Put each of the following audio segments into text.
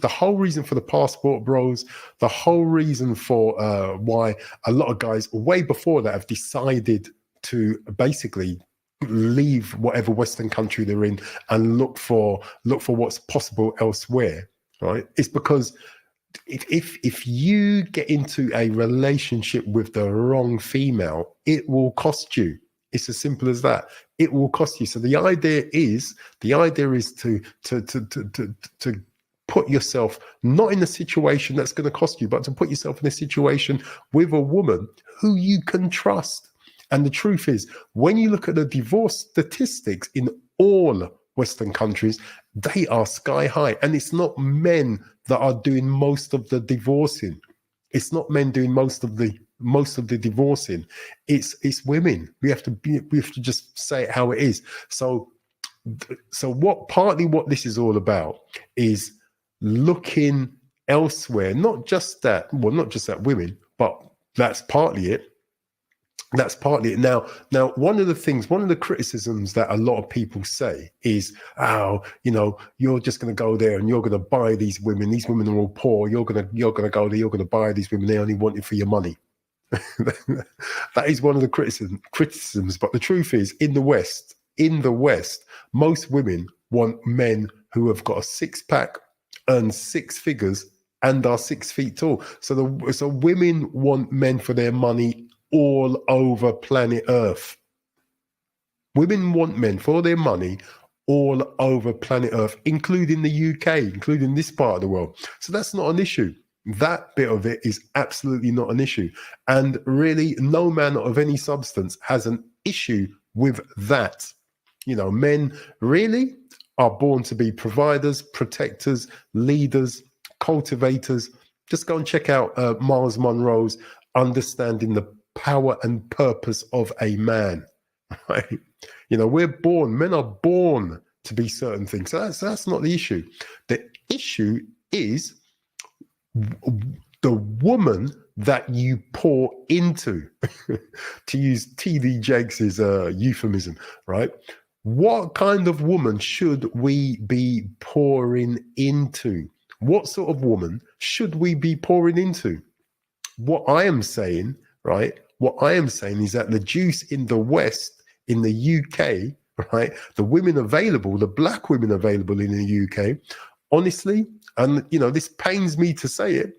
The whole reason for the passport bros, the whole reason for why a lot of guys way before that have decided to basically leave whatever Western country they're in and look for what's possible elsewhere, right? It's because if you get into a relationship with the wrong female, it will cost you. It's as simple as that. It will cost you. So the idea is to put yourself not in a situation that's going to cost you, but to put yourself in a situation with a woman who you can trust. And the truth is, when you look at the divorce statistics in all Western countries, they are sky high. And it's not men that are doing most of the divorcing. It's not men doing most of the divorcing. It's women. We have to just say it how it is. So what this is all about is looking elsewhere, not just that women, but that's partly it. Now, one of the criticisms that a lot of people say is, oh, you're just going to go there and you're going to buy these women. These women are all poor. You're going to go there. You're going to buy these women. They only want it for your money. That is one of the criticisms. But the truth is, in the West, most women want men who have got a six-pack, earn six figures, and are 6 feet tall. So women want men for their money all over planet Earth. Women want men for their money all over planet Earth, including the UK, including this part of the world. So that's not an issue. That bit of it is absolutely not an issue. And really, no man of any substance has an issue with that. Men really are born to be providers, protectors, leaders, cultivators. Just go and check out Miles Monroe's Understanding the Power and Purpose of a Man. Right? Men are born to be certain things. So that's not the issue. The issue is the woman that you pour into, to use T.D. Jakes' euphemism, right? What kind of woman should we be pouring into? What sort of woman should we be pouring into? What I am saying is that the juice in the West, in the UK, right, the women available, the black women available in the UK, honestly, and this pains me to say it,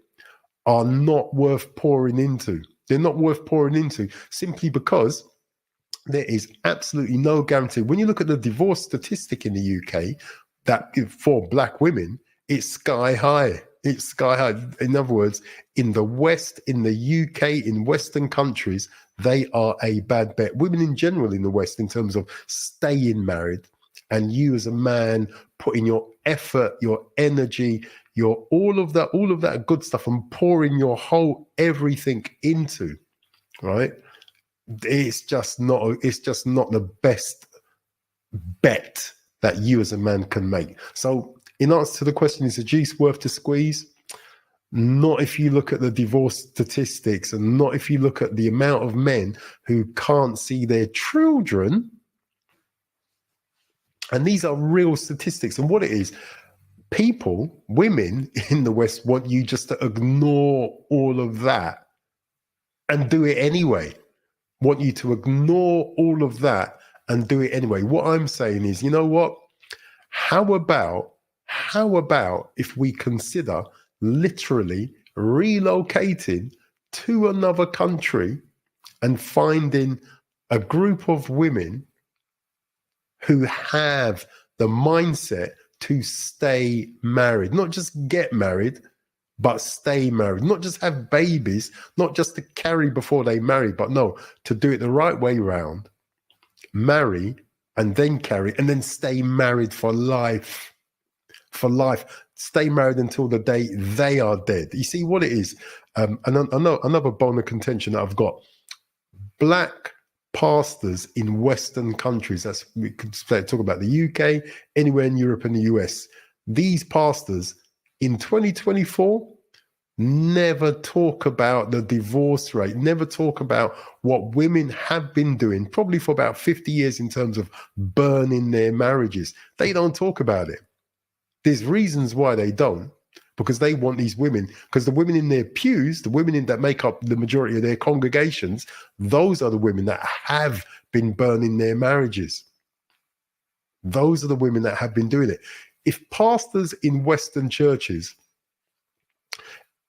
are not worth pouring into. They're not worth pouring into simply because there is absolutely no guarantee. When you look at the divorce statistic in the UK, that for black women, it's sky high. It's sky high. In other words, in the West, in the UK, in Western countries, they are a bad bet. Women in general in the West, in terms of staying married, and you as a man putting your effort, your energy, your all of that good stuff, and pouring your whole everything into, right? It's just not the best bet that you as a man can make. So in answer to the question, is the juice worth to squeeze? Not if you look at the divorce statistics, and not if you look at the amount of men who can't see their children. And these are real statistics. And what it is, women in the West want you just to ignore all of that and do it anyway. Want you to ignore all of that and do it anyway. What I'm saying is, you know what? How about if we consider literally relocating to another country and finding a group of women who have the mindset to stay married, not just get married, but stay married, not just have babies, not just to carry before they marry, but no, to do it the right way round, marry and then carry and then stay married for life, stay married until the day they are dead. You see what it is? And another bone of contention that I've got, black pastors in Western countries, we could talk about the UK, anywhere in Europe and the US, these pastors in 2024 never talk about the divorce rate, never talk about what women have been doing probably for about 50 years in terms of burning their marriages. They don't talk about it. There's reasons why they don't, because they want these women, because the women in their pews, the women that make up the majority of their congregations, those are the women that have been burning their marriages. Those are the women that have been doing it. If pastors in Western churches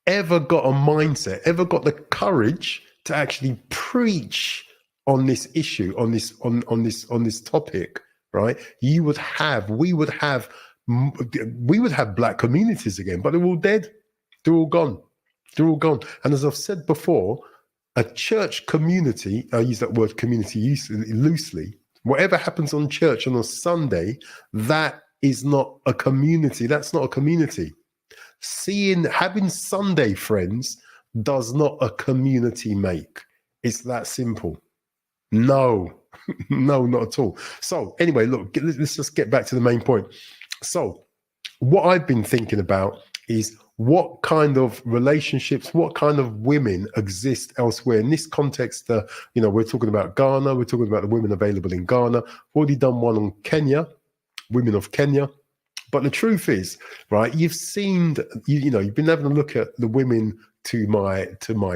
ever got a mindset, ever got the courage to actually preach on this issue, on this topic, right? We would have black communities again, but they're all dead. They're all gone. They're all gone. And as I've said before, a church community, I use that word community loosely, whatever happens on church on a Sunday, that is not a community. That's not a community. Having Sunday friends does not a community make. It's that simple. No, no, not at all. So anyway, look, let's just get back to the main point. So what I've been thinking about is what kind of relationships, what kind of women exist elsewhere. In this context, we're talking about Ghana. We're talking about the women available in Ghana. We've already done one on Kenya, women of Kenya. But the truth is, right, you've been having a look at the women to my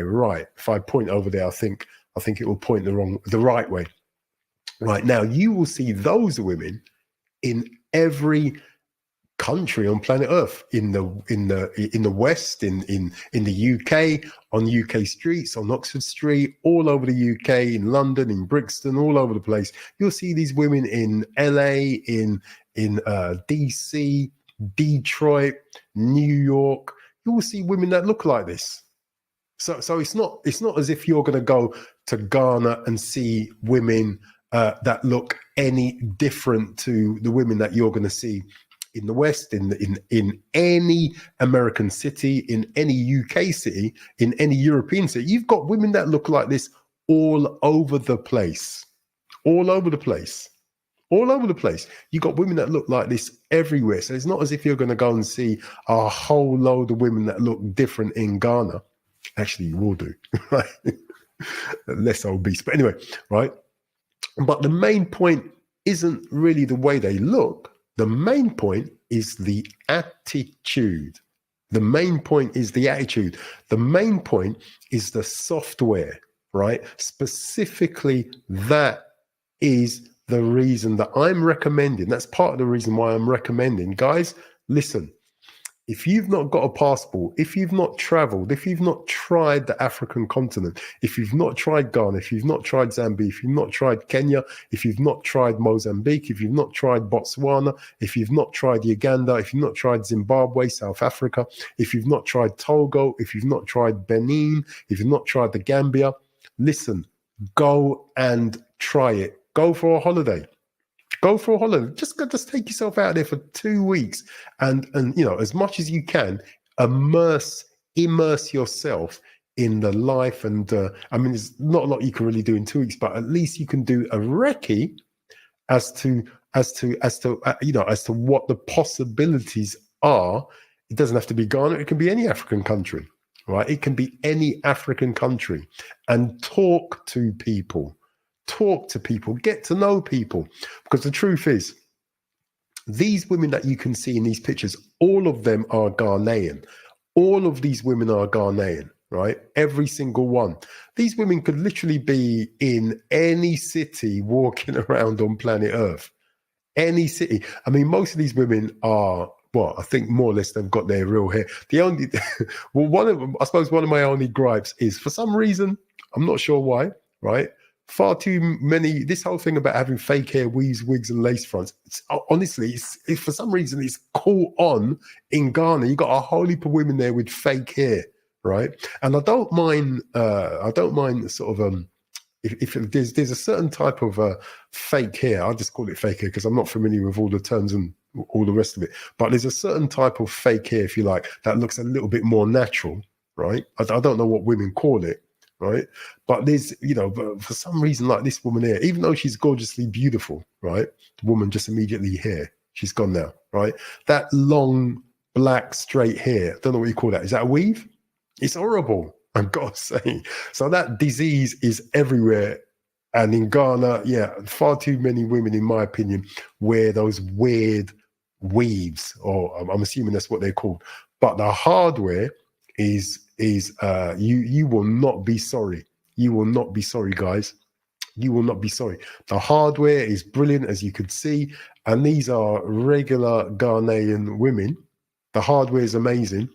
right. If I point over there, I think it will point the right way. Right now, you will see those women in every country on planet Earth, in the West, in the UK, on UK streets, on Oxford Street, all over the UK, in London, in Brixton, all over the place. You'll see these women in LA, in DC, Detroit, New York. You will see women that look like this. So it's not as if you're going to go to Ghana and see women that look any different to the women that you're going to see in the West, in any American city, in any UK city, in any European city. You've got women that look like this all over the place. All over the place. All over the place. You've got women that look like this everywhere. So it's not as if you're going to go and see a whole load of women that look different in Ghana. Actually, you will do, right? Less obese. But anyway, right? But the main point isn't really the way they look. The main point is the attitude. The main point is the attitude. The main point is the software, right? Specifically, that is the reason that I'm recommending. That's part of the reason why I'm recommending. Guys, listen. If you've not got a passport, if you've not traveled, if you've not tried the African continent, if you've not tried Ghana, if you've not tried Zambia, if you've not tried Kenya, if you've not tried Mozambique, if you've not tried Botswana, if you've not tried Uganda, if you've not tried Zimbabwe, South Africa, if you've not tried Togo, if you've not tried Benin, if you've not tried the Gambia, listen, go and try it. Go for a holiday. Go for a holiday. Just take yourself out there for 2 weeks and as much as you can, immerse yourself in the life. And there's not a lot you can really do in 2 weeks, but at least you can do a recce as to what the possibilities are. It doesn't have to be Ghana. It can be any African country, right? It can be any African country, and talk to people. Talk to people, get to know people, because the truth is, these women that you can see in these pictures, all of them are Ghanaian. All of these women are Ghanaian, right? Every single one. These women could literally be in any city walking around on planet Earth. Any city. I mean, most of these women are, well, I think more or less they've got their real hair. The only, one of my only gripes is, for some reason, I'm not sure why, right? Far too many, this whole thing about having fake hair, weaves, wigs, and lace fronts. Honestly, for some reason, it's caught on in Ghana. You got a whole heap of women there with fake hair, right? And I don't mind sort of if there's a certain type of fake hair. I'll just call it fake hair because I'm not familiar with all the terms and all the rest of it. But there's a certain type of fake hair, if you like, that looks a little bit more natural, right? I don't know what women call it. Right, but there's, for some reason, like this woman here, even though she's gorgeously beautiful, right, the woman just immediately here, she's gone now, right? That long black straight hair, I don't know what you call that. Is that a weave? It's horrible, I've got to say. So that disease is everywhere, and in Ghana, far too many women, in my opinion, wear those weird weaves, or I'm assuming that's what they're called. But the hardware is you will not be sorry. You will not be sorry, guys. You will not be sorry. The hardware is brilliant, as you could see, and these are regular Ghanaian women. The hardware is amazing,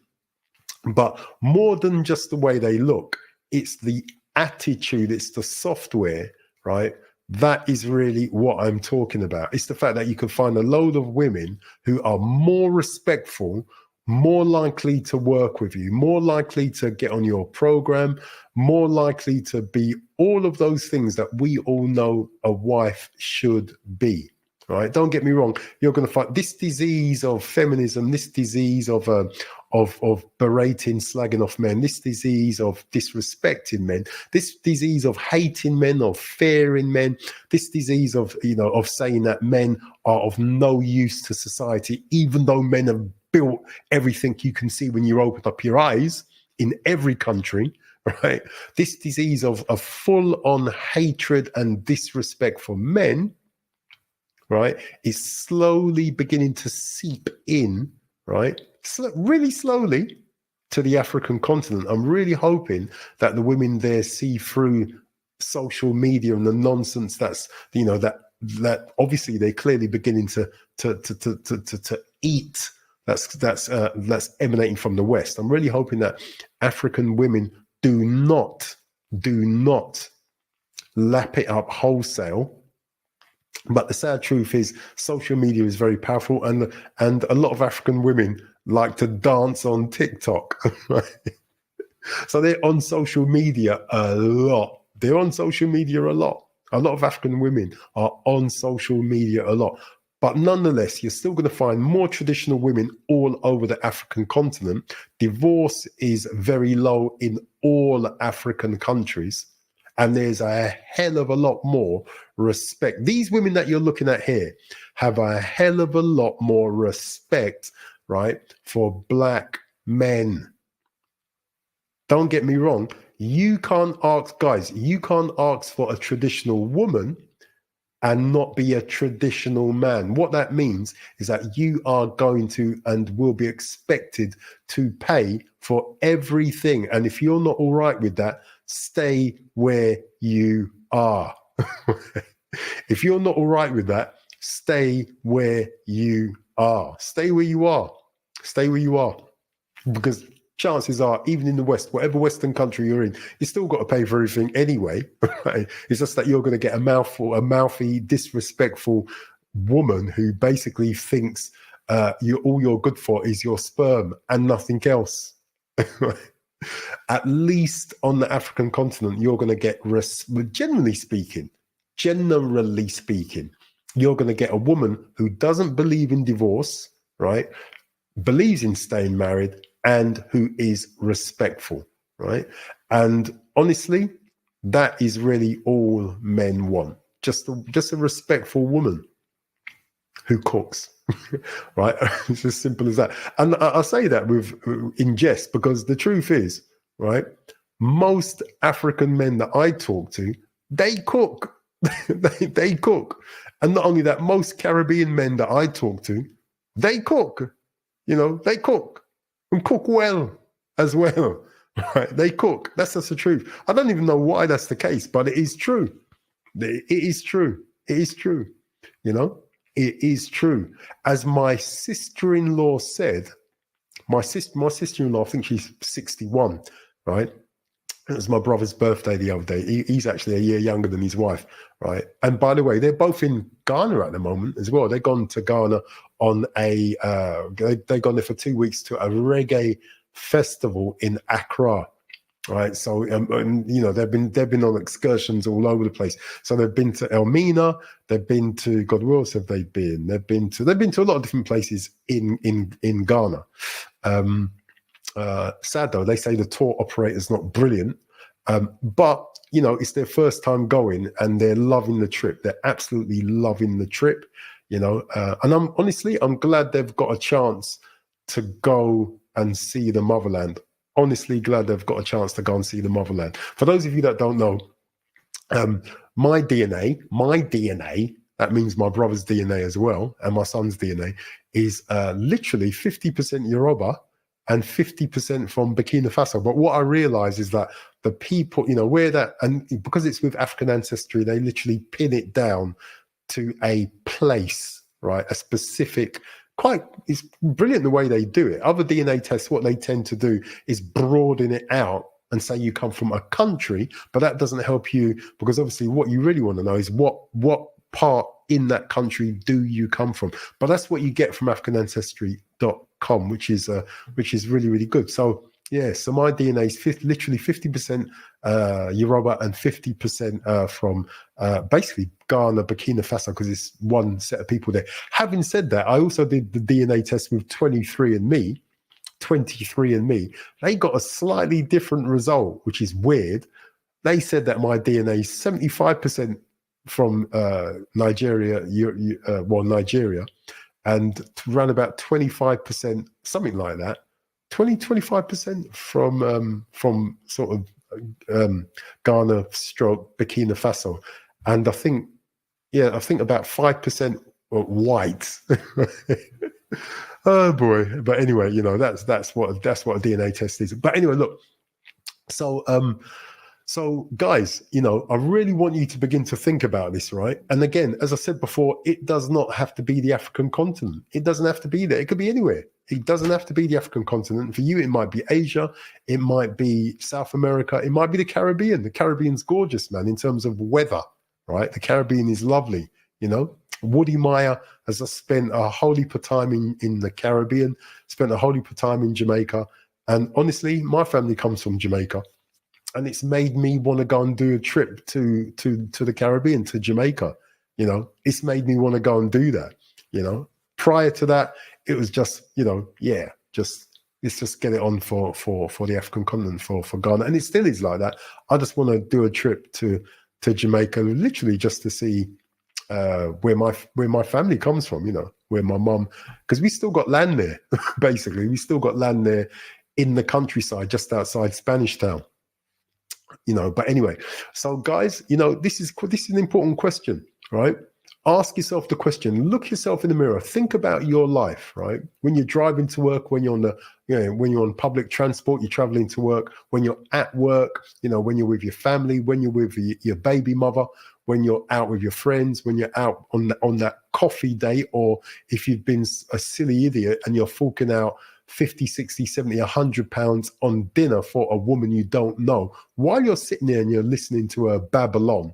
but more than just the way they look, it's the attitude, it's the software, right? That is really what I'm talking about. It's the fact that you can find a load of women who are more respectful, more likely to work with you, more likely to get on your program, more likely to be all of those things that we all know a wife should be, right? Don't get me wrong. You're going to find this disease of feminism, this disease of berating, slagging off men, this disease of disrespecting men, this disease of hating men, of fearing men, this disease of, of saying that men are of no use to society, even though men have built everything you can see when you open up your eyes in every country, right? This disease of a full-on hatred and disrespect for men, right, is slowly beginning to seep in, right, really slowly, to the African continent. I'm really hoping that the women there see through social media and the nonsense that's, that obviously they're clearly beginning to eat. That's emanating from the West. I'm really hoping that African women do not lap it up wholesale. But the sad truth is, social media is very powerful, and a lot of African women like to dance on TikTok. Right? So they're on social media a lot. They're on social media a lot. A lot of African women are on social media a lot. But nonetheless, you're still going to find more traditional women all over the African continent. Divorce is very low in all African countries. And there's a hell of a lot more respect. These women that you're looking at here have a hell of a lot more respect, right, for black men. Don't get me wrong. You can't ask, guys, you can't ask for a traditional woman and not be a traditional man. What that means is that you are going to and will be expected to pay for everything. And if you're not all right with that, stay where you are. If you're not all right with that, stay where you are. Stay where you are. Stay where you are. Because chances are, even in the West, whatever Western country you're in, you still got to pay for everything anyway. Right? It's just that you're going to get a mouthy, disrespectful woman who basically thinks all you're good for is your sperm and nothing else. At least on the African continent, you're going to get, generally speaking, you're going to get a woman who doesn't believe in divorce, right? Believes in staying married, and who is respectful, right? And honestly, that is really all men want. Just a respectful woman who cooks, right? It's as simple as that. And I say that in jest, because the truth is, right, most African men that I talk to, they cook. they cook. And not only that, most Caribbean men that I talk to, they cook. They cook. And cook well as well, right? They cook. That's just the truth. I don't even know why that's the case, but it is true. It is true. It is true. It is true. As my sister-in-law said, my sister-in-law, I think she's 61, right? It was my brother's birthday the other day. He's actually a year younger than his wife, right? And by the way, they're both in Ghana at the moment as well. They've gone to Ghana on they've gone there for 2 weeks to a reggae festival in Accra, right? So they've been on excursions all over the place. So they've been to Elmina, they've been to, God, where else have they been? They've been to a lot of different places in Ghana. Sad though, they say the tour operator's not brilliant, but it's their first time going and they're loving the trip. They're absolutely loving the trip, and I'm glad they've got a chance to go and see the motherland. Honestly, glad they've got a chance to go and see the motherland. For those of you that don't know, my DNA, that means my brother's DNA as well, and my son's DNA is literally 50% Yoruba and 50% from Burkina Faso. But what I realize is that the people, where that, and because it's with African ancestry, they literally pin it down to a place, right? A specific, it's brilliant the way they do it. Other DNA tests, what they tend to do is broaden it out and say you come from a country, but that doesn't help you, because obviously what you really want to know is what part in that country do you come from. But that's what you get from AfricanAncestry.com, which is really, really good. So yeah, so my DNA is literally 50% Yoruba and 50% from basically Ghana, Burkina Faso, because it's one set of people there. Having said that, I also did the DNA test with 23andMe. They got a slightly different result, which is weird. They said that my DNA is 75% from Nigeria, and around about 25%, something like that, 25% from sort of Ghana stroke Burkina Faso, and I think about 5% white. Oh boy! But anyway, that's what a DNA test is. But anyway, look. So guys, I really want you to begin to think about this, right? And again, as I said before, it does not have to be the African continent. It doesn't have to be there. It could be anywhere. It doesn't have to be the African continent. For you, it might be Asia. It might be South America. It might be the Caribbean. The Caribbean's gorgeous, man, in terms of weather, right? The Caribbean is lovely, Woody Meyer has spent a whole heap of time in the Caribbean, spent a whole heap of time in Jamaica. And honestly, my family comes from Jamaica. And it's made me want to go and do a trip to the Caribbean, to Jamaica. It's made me want to go and do that. Prior to that, it was just, let's just get it on for the African continent, for Ghana. And it still is like that. I just want to do a trip to Jamaica, literally just to see where my family comes from, where my mum, because we still got land there, basically. We still got land there in the countryside, just outside Spanish Town. But anyway, so guys, this is an important question, right? Ask yourself the question, look yourself in the mirror, think about your life, right? When you're driving to work, when you're on public transport, you're traveling to work, when you're at work, when you're with your family, when you're with your baby mother, when you're out with your friends, when you're out on that coffee date, or if you've been a silly idiot and you're forking out 50, 60, 70, 100 pounds on dinner for a woman you don't know, while you're sitting there and you're listening to her Babylon,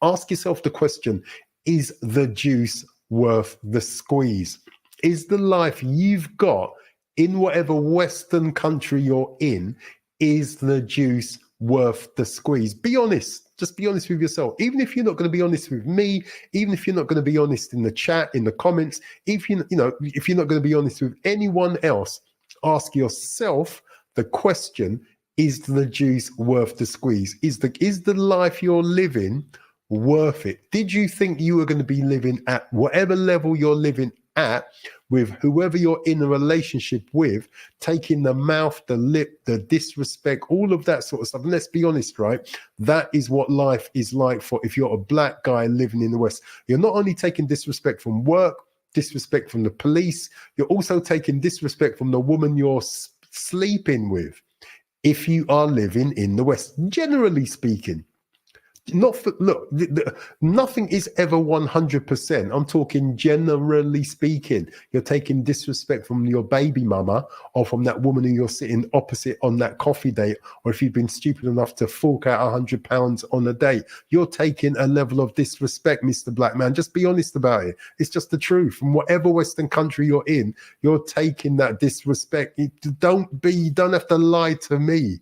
ask yourself the question, is the juice worth the squeeze? Is the life you've got in whatever Western country you're in, is the juice worth the squeeze? Be honest. Just be honest with yourself. Even if you're not going to be honest with me, even if you're not going to be honest in the chat, in the comments, if you're not going to be honest with anyone else, ask yourself the question, is the juice worth the squeeze? Is the life you're living worth it? Did you think you were going to be living at whatever level you're living at, with whoever you're in a relationship with, taking the mouth, the lip, the disrespect, all of that sort of stuff? And let's be honest, right? That is what life is like for, if you're a black guy living in the West. You're not only taking disrespect from work, disrespect from the police, you're also taking disrespect from the woman you're sleeping with, if you are living in the West, generally speaking. Nothing is ever 100%. I'm talking generally speaking. You're taking disrespect from your baby mama, or from that woman who you're sitting opposite on that coffee date, or if you've been stupid enough to fork out £100 on a date, you're taking a level of disrespect, Mr. Black Man. Just be honest about it. It's just the truth. From whatever Western country you're in, you're taking that disrespect. You don't have to lie to me.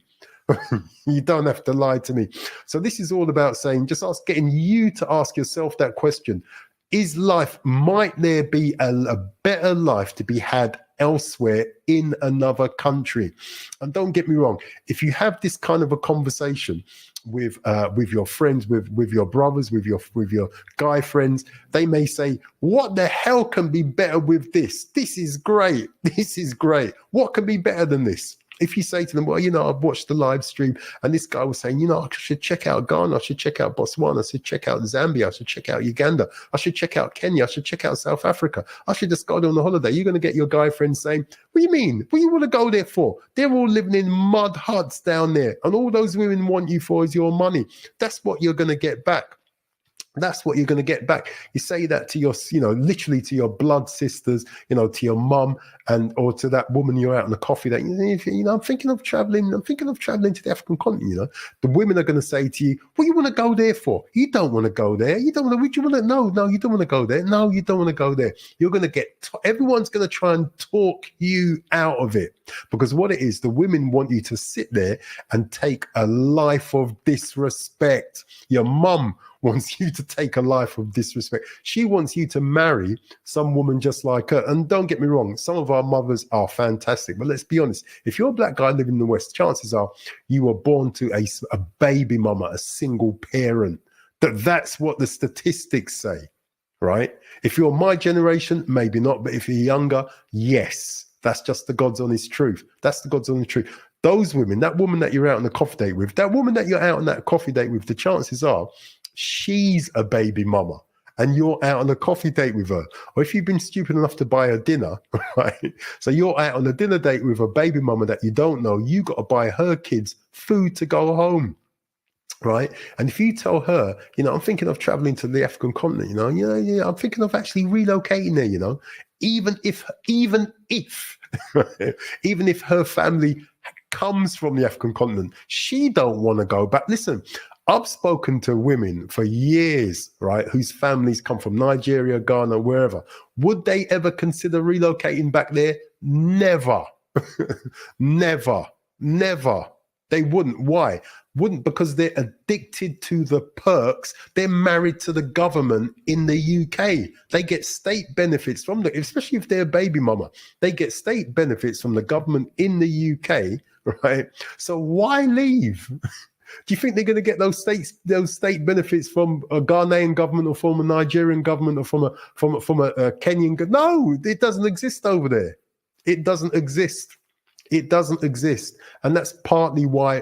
You don't have to lie to me. So this is all about saying, getting you to ask yourself that question. Is life, might there be a better life to be had elsewhere in another country? And don't get me wrong, if you have this kind of a conversation with your friends, with your brothers, with your guy friends, they may say, what the hell can be better with this? This is great. This is great. What can be better than this? If you say to them, well, you know, I've watched the live stream and this guy was saying, you know, I should check out Ghana, I should check out Botswana, I should check out Zambia, I should check out Uganda, I should check out Kenya, I should check out South Africa, I should just go on a holiday. You're going to get your guy friends saying, what do you mean? What do you want to go there for? They're all living in mud huts down there and all those women want you for is your money. That's what you're going to get back. That's what you're going to get back. You say that to your, you know, literally to your blood sisters, you know, to your mum or to that woman you're out on the coffee that, you know, I'm thinking of traveling to the African continent, you know. The women are going to say to you, what you want to go there for? You don't want to go there. You don't want to, what you want to, no, you don't want to go there. No, you don't want to go there. You're going to get, everyone's going to try and talk you out of it because what it is, the women want you to sit there and take a life of disrespect. Your mum wants you to take a life of disrespect. She wants you to marry some woman just like her. And don't get me wrong, some of our mothers are fantastic. But let's be honest, if you're a black guy living in the West, chances are you were born to a baby mama, a single parent. That's what the statistics say, right? If you're my generation, maybe not. But if you're younger, yes. That's just the God's honest truth. That's the God's honest truth. Those women, that woman that you're out on a coffee date with, that woman that you're out on that coffee date with, the chances are she's a baby mama and you're out on a coffee date with her. Or if you've been stupid enough to buy her dinner, right? So you're out on a dinner date with a baby mama that you don't know, you got to buy her kids food to go home, right? And if you tell her, you know, I'm thinking of traveling to the African continent, you know, yeah, I'm thinking of actually relocating there, you know, even if her family comes from the African continent, she don't want to go back. Listen, I've spoken to women for years, right, whose families come from Nigeria, Ghana, wherever. Would they ever consider relocating back there? Never. Never. They wouldn't. Why? Wouldn't because they're addicted to the perks. They're married to the government in the UK. They get state benefits from especially if they're a baby mama. They get state benefits from the government in the UK, right? So why leave? Do you think they're going to get those state benefits from a Ghanaian government or from a Nigerian government or from a Kenyan government? No, it doesn't exist over there. It doesn't exist. It doesn't exist. And that's partly why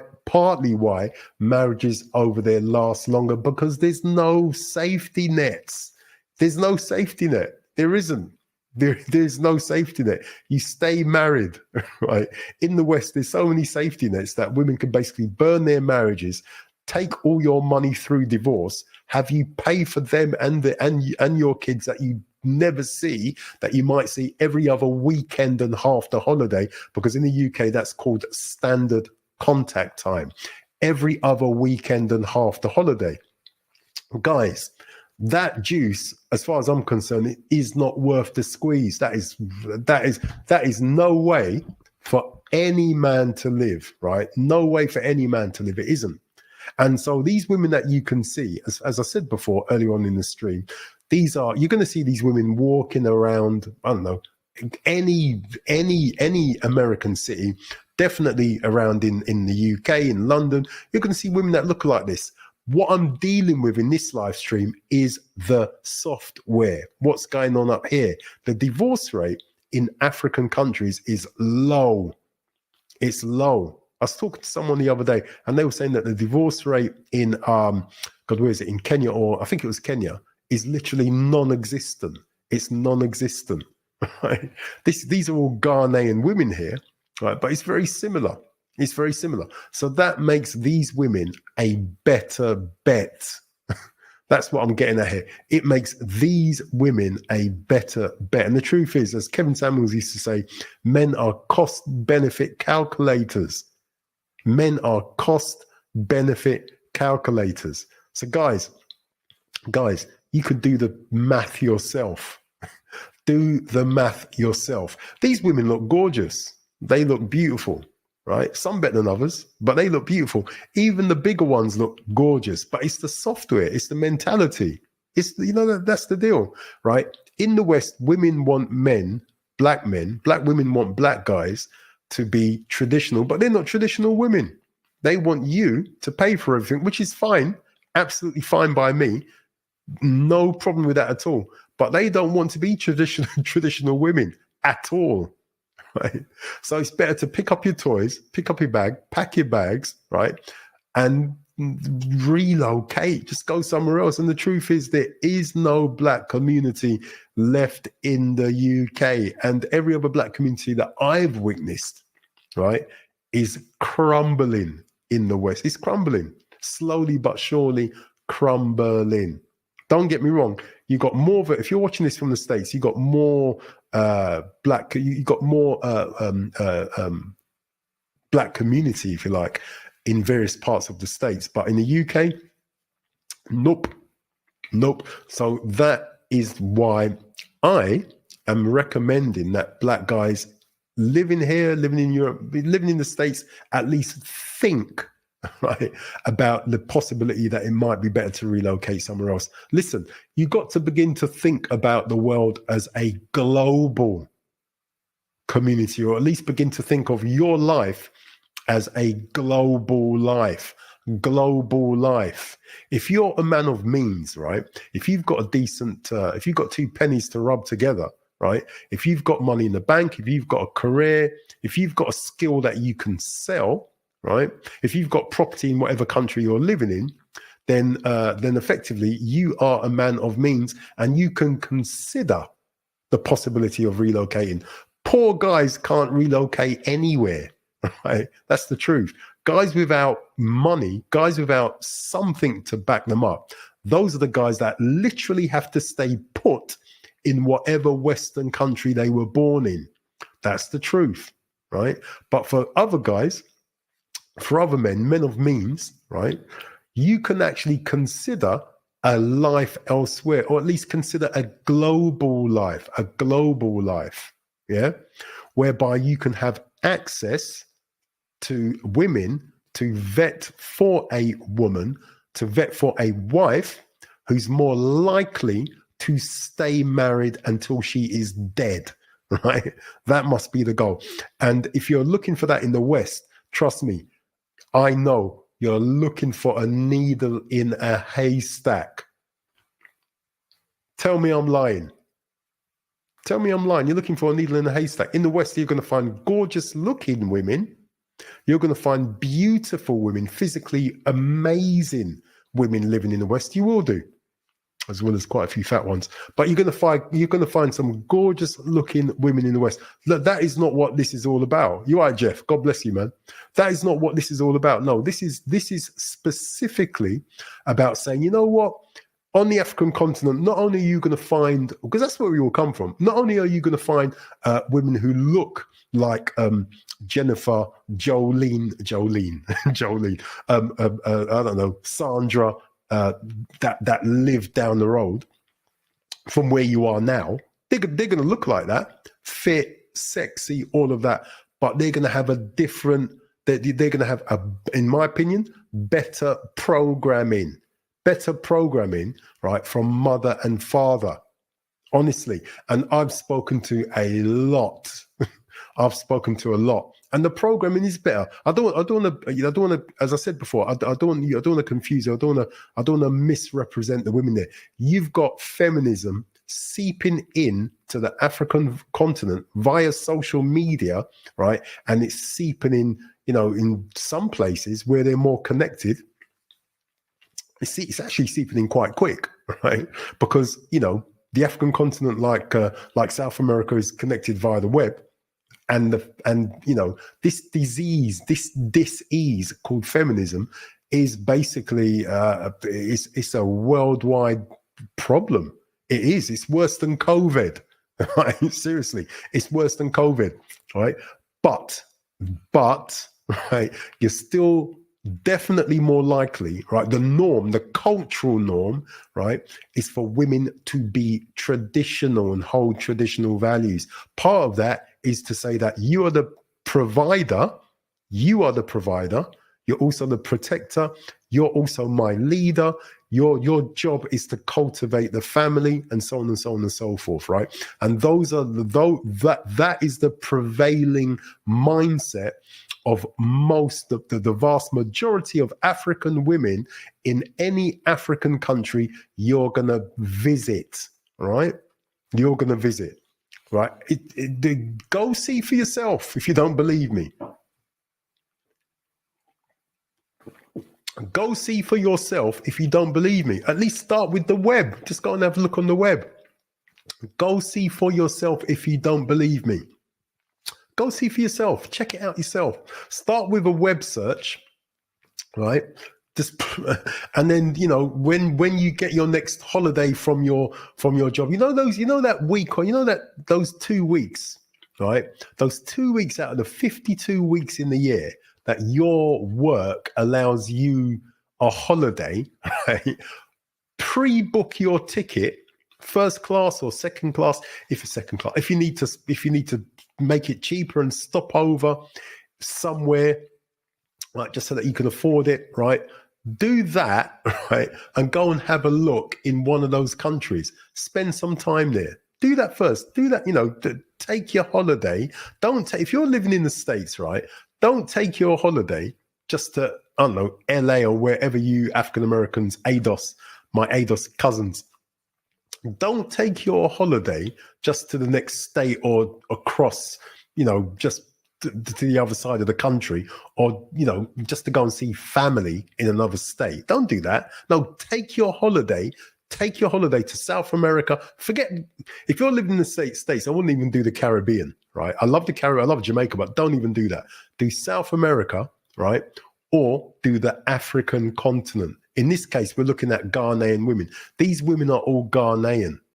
marriages over there last longer, because there's no safety nets. There's no safety net. There isn't. There's no safety net. You stay married, right? In the West, there's so many safety nets that women can basically burn their marriages, take all your money through divorce, have you pay for them and your kids that you never see, that you might see every other weekend and half the holiday, because in the UK that's called standard contact time. Every other weekend and half the holiday. Guys, that juice, as far as I'm concerned, is not worth the squeeze. That is no way for any man to live, right? No way for any man to live. It isn't. And so these women that you can see, as I said before earlier on in the stream, you're going to see these women walking around, I don't know, any American city, definitely around in the UK, in London. You're going to see women that look like this. What I'm dealing with in this live stream is the software. What's going on up here? The divorce rate in African countries is low. It's low. I was talking to someone the other day and they were saying that the divorce rate in, in Kenya, or I think it was Kenya, is literally non-existent. It's non-existent, right? These are all Ghanaian women here, right? But it's very similar. It's very similar. So that makes these women a better bet. That's what I'm getting at here. It makes these women a better bet. And the truth is, as Kevin Samuels used to say, men are cost-benefit calculators. Men are cost-benefit calculators. So guys, you could do the math yourself. Do the math yourself. These women look gorgeous. They look beautiful. Right? Some better than others, but they look beautiful. Even the bigger ones look gorgeous, but it's the software, it's the mentality. It's, that's the deal, right? In the West, women want black women want black guys to be traditional, but they're not traditional women. They want you to pay for everything, which is fine, absolutely fine by me. No problem with that at all. But they don't want to be traditional women at all. right? So it's better to pick up your toys, pick up your bag, pack your bags, right? And relocate, just go somewhere else. And the truth is, there is no black community left in the UK. And every other black community that I've witnessed, right, is crumbling in the West. It's crumbling, slowly but surely crumbling. Don't get me wrong. You got more of it. If you're watching this from the States, you got more black. You got more black community, if you like, in various parts of the States. But in the UK, nope. So that is why I am recommending that black guys living here, living in Europe, living in the States, at least think, right, about the possibility that it might be better to relocate somewhere else. Listen, you got to begin to think about the world as a global community, or at least begin to think of your life as a global life. If you're a man of means, right, if you've got a decent, if you've got 2 pennies to rub together, right, if you've got money in the bank, if you've got a career, if you've got a skill that you can sell, right, if you've got property in whatever country you're living in, then effectively you are a man of means, and you can consider the possibility of relocating. Poor guys can't relocate anywhere, right? That's the truth. Guys without money, guys without something to back them up, those are the guys that literally have to stay put in whatever Western country they were born in. That's the truth, right? But for other guys, for other men of means, right, you can actually consider a life elsewhere, or at least consider a global life, yeah, whereby you can have access to women, to vet for a woman, to vet for a wife who's more likely to stay married until she is dead, right? That must be the goal. And if you're looking for that in the West, trust me, I know you're looking for a needle in a haystack. Tell me I'm lying. Tell me I'm lying. You're looking for a needle in a haystack. In the West, you're going to find gorgeous looking women. You're going to find beautiful women, physically amazing women living in the West. You will do, as well as quite a few fat ones. But you're going to find some gorgeous looking women in the West. Look, that is not what this is all about. You are, Jeff. God bless you, man. That is not what this is all about. No, this is specifically about saying, you know what? On the African continent, not only are you going to find, because that's where we all come from, not only are you going to find women who look like Jennifer, Jolene, I don't know, Sandra, that live down the road from where you are now. They're going to look like that, fit, sexy, all of that, but they're going to have a different, they're going to have, in my opinion, better programming, right, from mother and father, honestly. And I've spoken to a lot. And the programming is better. I don't want to, as I said before, I don't want to confuse you. I don't want to misrepresent the women there. You've got feminism seeping in to the African continent via social media, right? And it's seeping in, in some places where they're more connected. It's actually seeping in quite quick, right? Because, the African continent, like South America, is connected via the web. And this disease, this dis-ease called feminism is basically it's a worldwide problem. It is. It's worse than COVID. Right? Seriously, it's worse than COVID. Right? But right, you're still definitely more likely, right? The norm, the cultural norm, right, is for women to be traditional and hold traditional values. Part of that is to say that you are the provider, you're also the protector, you're also my leader, your job is to cultivate the family, and so on and so on and so forth, right? And that is the prevailing mindset of most of the vast majority of African women in any African country you're going to visit, right? You're going to visit. right? Go see for yourself if you don't believe me. Go see for yourself if you don't believe me. At least start with the web. Just go and have a look on the web. Go see for yourself if you don't believe me. Go see for yourself. Check it out yourself. Start with a web search, right? Just and then when you get your next holiday from your job, that week or those 2 weeks, right? Those 2 weeks out of the 52 weeks in the year that your work allows you a holiday, right? Pre-book your ticket, first class or second class. If it's second class, if you need to make it cheaper and stop over somewhere, right, just so that you can afford it, right? Do that, right, and go and have a look in one of those countries. Spend some time there. Do that first. Do that. Take your holiday. If you're living in the States, right? Don't take your holiday just to, I don't know, LA or wherever you African Americans, my ADOS cousins. Don't take your holiday just to the next state or across, just to the other side of the country, or just to go and see family in another state. Don't do that. No, take your holiday to South America. Forget, if you're living in the States, I wouldn't even do the Caribbean, right? I love the Caribbean, I love Jamaica, but don't even do that. Do South America, right? Or do the African continent. In this case, we're looking at Ghanaian women. These women are all Ghanaian,